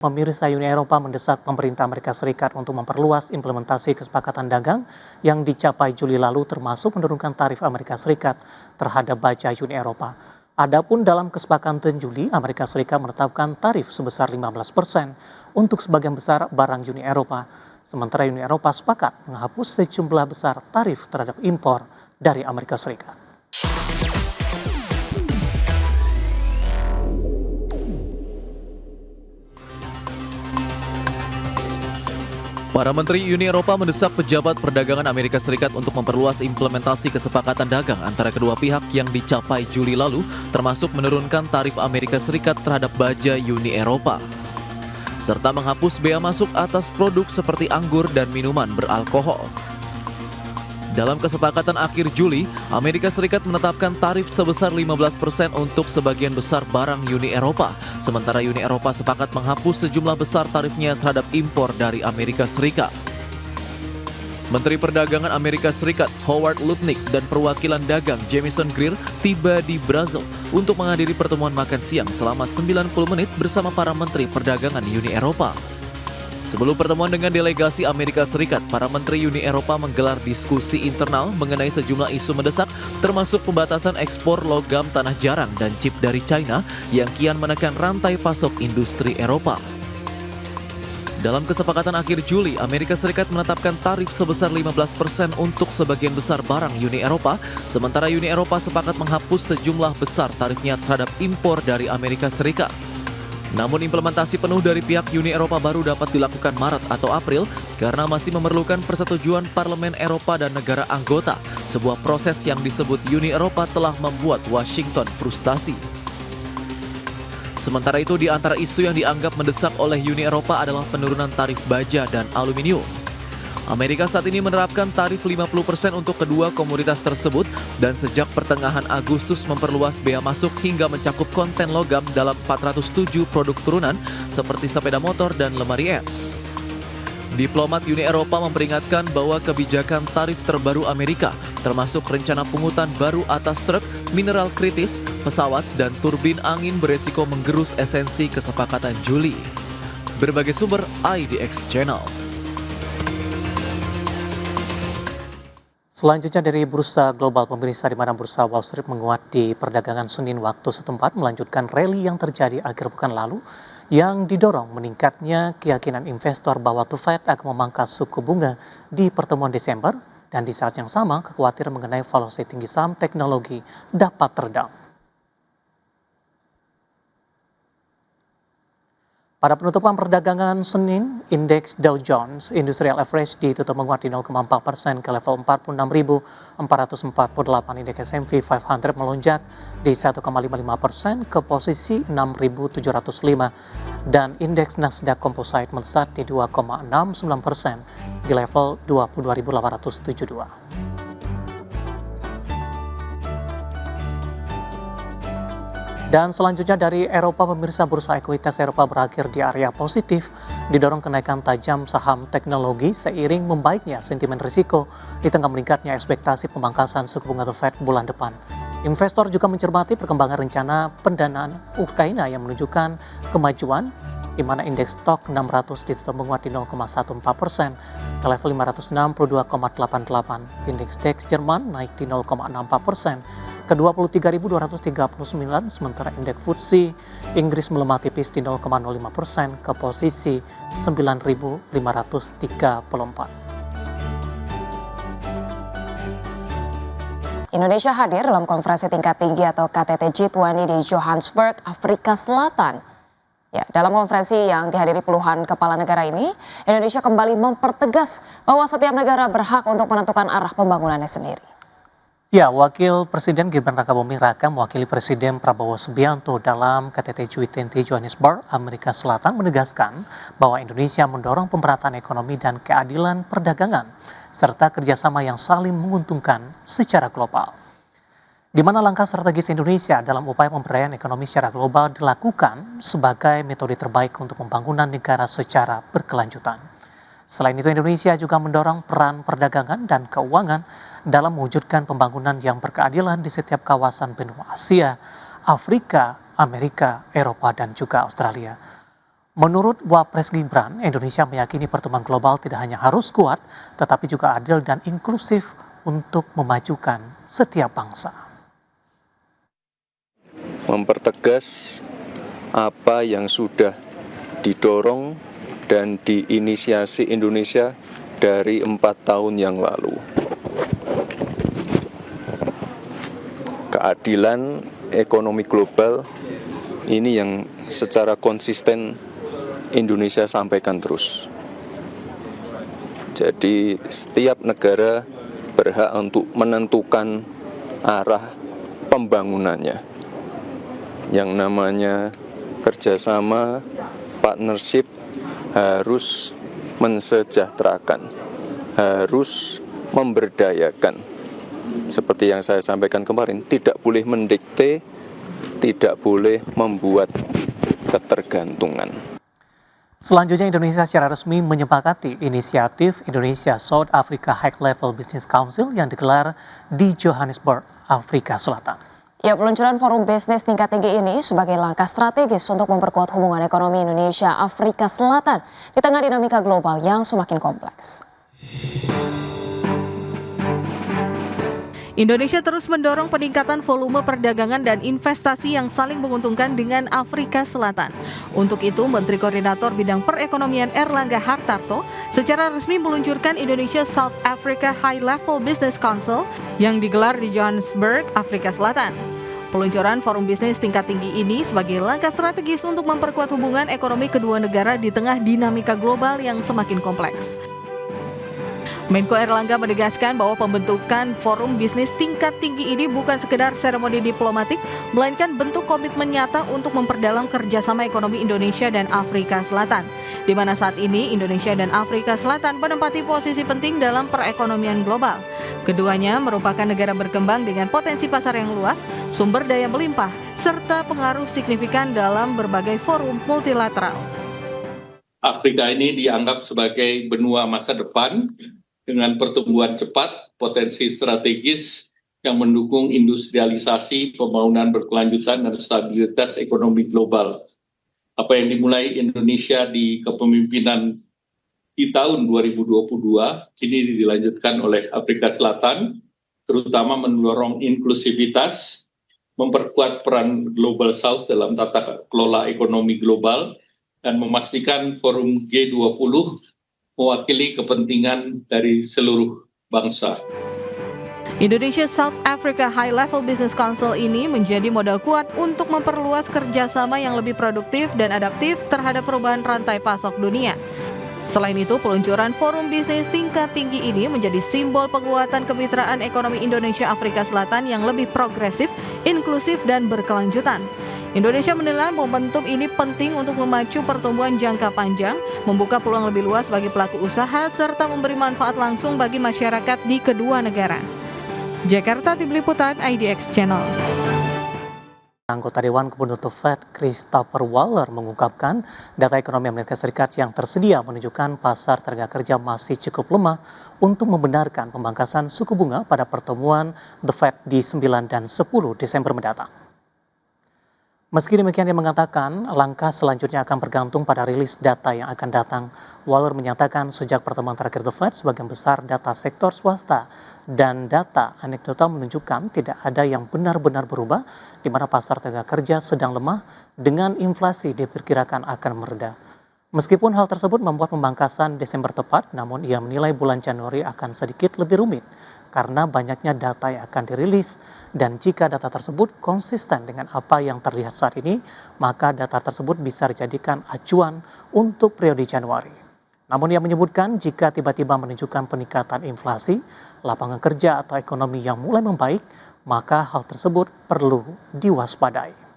Pemirsa Uni Eropa mendesak pemerintah Amerika Serikat untuk memperluas implementasi kesepakatan dagang yang dicapai Juli lalu termasuk menurunkan tarif Amerika Serikat terhadap baja Uni Eropa. Adapun dalam kesepakatan Juli, Amerika Serikat menetapkan tarif sebesar 15% untuk sebagian besar barang Uni Eropa. Sementara Uni Eropa sepakat menghapus sejumlah besar tarif terhadap impor dari Amerika Serikat. Para menteri Uni Eropa mendesak pejabat perdagangan Amerika Serikat untuk memperluas implementasi kesepakatan dagang antara kedua pihak yang dicapai Juli lalu, termasuk menurunkan tarif Amerika Serikat terhadap baja Uni Eropa, serta menghapus bea masuk atas produk seperti anggur dan minuman beralkohol. Dalam kesepakatan akhir Juli, Amerika Serikat menetapkan tarif sebesar 15% untuk sebagian besar barang Uni Eropa, sementara Uni Eropa sepakat menghapus sejumlah besar tarifnya terhadap impor dari Amerika Serikat. Menteri Perdagangan Amerika Serikat Howard Lutnick dan perwakilan dagang Jamieson Greer tiba di Brasil untuk menghadiri pertemuan makan siang selama 90 menit bersama para menteri perdagangan Uni Eropa. Sebelum pertemuan dengan delegasi Amerika Serikat, para menteri Uni Eropa menggelar diskusi internal mengenai sejumlah isu mendesak, termasuk pembatasan ekspor logam tanah jarang dan chip dari China yang kian menekan rantai pasok industri Eropa. Dalam kesepakatan akhir Juli, Amerika Serikat menetapkan tarif sebesar 15% untuk sebagian besar barang Uni Eropa, sementara Uni Eropa sepakat menghapus sejumlah besar tarifnya terhadap impor dari Amerika Serikat. Namun implementasi penuh dari pihak Uni Eropa baru dapat dilakukan Maret atau April karena masih memerlukan persetujuan Parlemen Eropa dan negara anggota. Sebuah proses yang disebut Uni Eropa telah membuat Washington frustasi. Sementara itu, di antara isu yang dianggap mendesak oleh Uni Eropa adalah penurunan tarif baja dan aluminium. Amerika saat ini menerapkan tarif 50% untuk kedua komoditas tersebut dan sejak pertengahan Agustus memperluas bea masuk hingga mencakup konten logam dalam 407 produk turunan seperti sepeda motor dan lemari es. Diplomat Uni Eropa memperingatkan bahwa kebijakan tarif terbaru Amerika, termasuk rencana pungutan baru atas truk, mineral kritis, pesawat, dan turbin angin beresiko menggerus esensi kesepakatan Juli. Berbagai sumber IDX Channel. Selanjutnya dari bursa global, pemirsa, di mana bursa Wall Street menguat di perdagangan Senin waktu setempat melanjutkan rally yang terjadi akhir pekan lalu yang didorong meningkatnya keyakinan investor bahwa The Fed akan memangkas suku bunga di pertemuan Desember dan di saat yang sama kekhawatiran mengenai valuasi tinggi saham teknologi dapat teredam. Pada penutupan perdagangan Senin, indeks Dow Jones Industrial Average ditutup menguat di 0,4% ke level 46.448. Indeks S&P 500 melonjak di 1,55% ke posisi 6.705 dan indeks Nasdaq Composite melesat di 2,69% di level 22.872. Dan selanjutnya dari Eropa, pemirsa, bursa ekuitas Eropa berakhir di area positif, didorong kenaikan tajam saham teknologi seiring membaiknya sentimen risiko di tengah meningkatnya ekspektasi pemangkasan suku bunga The Fed bulan depan. Investor juga mencermati perkembangan rencana pendanaan Ukraina yang menunjukkan kemajuan, di mana indeks stok 600 ditutup menguat di 0,14% ke level 562,88. Indeks DAX Jerman naik di 0,64% ke 23.239, sementara indeks FTSE Inggris melemah tipis di 0,05% ke posisi 9.534. Indonesia hadir dalam konferensi tingkat tinggi atau KTT G20 di Johannesburg, Afrika Selatan. Ya, dalam konferensi yang dihadiri puluhan kepala negara ini, Indonesia kembali mempertegas bahwa setiap negara berhak untuk menentukan arah pembangunannya sendiri. Ya, Wakil Presiden Gibran Rakabuming Raka mewakili Presiden Prabowo Subianto dalam KTT G20 Johannesburg, Amerika Selatan menegaskan bahwa Indonesia mendorong pemerataan ekonomi dan keadilan perdagangan, serta kerjasama yang saling menguntungkan secara global. Di mana langkah strategis Indonesia dalam upaya pemberdayaan ekonomi secara global dilakukan sebagai metode terbaik untuk pembangunan negara secara berkelanjutan. Selain itu, Indonesia juga mendorong peran perdagangan dan keuangan dalam mewujudkan pembangunan yang berkeadilan di setiap kawasan benua Asia, Afrika, Amerika, Eropa, dan juga Australia. Menurut Wapres Gibran, Indonesia meyakini pertumbuhan global tidak hanya harus kuat, tetapi juga adil dan inklusif untuk memajukan setiap bangsa. Mempertegas apa yang sudah didorong dan diinisiasi Indonesia dari 4 tahun yang lalu. Keadilan ekonomi global ini yang secara konsisten Indonesia sampaikan terus. Jadi setiap negara berhak untuk menentukan arah pembangunannya. Yang namanya kerjasama, partnership harus mensejahterakan, harus memberdayakan. Seperti yang saya sampaikan kemarin, tidak boleh mendikte, tidak boleh membuat ketergantungan. Selanjutnya, Indonesia secara resmi menyepakati inisiatif Indonesia South Africa High Level Business Council yang digelar di Johannesburg, Afrika Selatan. Ya, peluncuran forum bisnis tingkat tinggi ini sebagai langkah strategis untuk memperkuat hubungan ekonomi Indonesia-Afrika Selatan di tengah dinamika global yang semakin kompleks. Indonesia terus mendorong peningkatan volume perdagangan dan investasi yang saling menguntungkan dengan Afrika Selatan. Untuk itu, Menteri Koordinator Bidang Perekonomian Erlangga Hartarto secara resmi meluncurkan Indonesia South Africa High Level Business Council yang digelar di Johannesburg, Afrika Selatan. Peluncuran forum bisnis tingkat tinggi ini sebagai langkah strategis untuk memperkuat hubungan ekonomi kedua negara di tengah dinamika global yang semakin kompleks. Menko Erlangga menegaskan bahwa pembentukan forum bisnis tingkat tinggi ini bukan sekedar seremoni diplomatik, melainkan bentuk komitmen nyata untuk memperdalam kerjasama ekonomi Indonesia dan Afrika Selatan, di mana saat ini Indonesia dan Afrika Selatan menempati posisi penting dalam perekonomian global. Keduanya merupakan negara berkembang dengan potensi pasar yang luas, sumber daya melimpah, serta pengaruh signifikan dalam berbagai forum multilateral. Afrika ini dianggap sebagai benua masa depan dengan pertumbuhan cepat, potensi strategis yang mendukung industrialisasi, pembangunan berkelanjutan, dan stabilitas ekonomi global. Apa yang dimulai Indonesia di kepemimpinan di tahun 2022, kini dilanjutkan oleh Afrika Selatan, terutama mendorong inklusivitas, memperkuat peran Global South dalam tata kelola ekonomi global, dan memastikan forum G20 mewakili kepentingan dari seluruh bangsa. Indonesia South Africa High Level Business Council ini menjadi modal kuat untuk memperluas kerjasama yang lebih produktif dan adaptif terhadap perubahan rantai pasok dunia. Selain itu, peluncuran forum bisnis tingkat tinggi ini menjadi simbol penguatan kemitraan ekonomi Indonesia-Afrika Selatan yang lebih progresif, inklusif, dan berkelanjutan. Indonesia menilai momentum ini penting untuk memacu pertumbuhan jangka panjang, membuka peluang lebih luas bagi pelaku usaha, serta memberi manfaat langsung bagi masyarakat di kedua negara. Jakarta, Tim Liputan IDX Channel. Anggota Dewan Gubernur The Fed, Christopher Waller, mengungkapkan data ekonomi Amerika Serikat yang tersedia menunjukkan pasar tenaga kerja masih cukup lemah untuk membenarkan pemangkasan suku bunga pada pertemuan The Fed di 9 dan 10 Desember mendatang. Meski demikian, dia mengatakan langkah selanjutnya akan bergantung pada rilis data yang akan datang. Waller menyatakan sejak pertemuan terakhir The Fed, sebagian besar data sektor swasta dan data anekdotal menunjukkan tidak ada yang benar-benar berubah, di mana pasar tenaga kerja sedang lemah dengan inflasi diperkirakan akan mereda. Meskipun hal tersebut membuat pemangkasan Desember tepat, namun ia menilai bulan Januari akan sedikit lebih rumit karena banyaknya data yang akan dirilis, dan jika data tersebut konsisten dengan apa yang terlihat saat ini, maka data tersebut bisa dijadikan acuan untuk periode Januari. Namun ia menyebutkan jika tiba-tiba menunjukkan peningkatan inflasi, lapangan kerja atau ekonomi yang mulai membaik, maka hal tersebut perlu diwaspadai.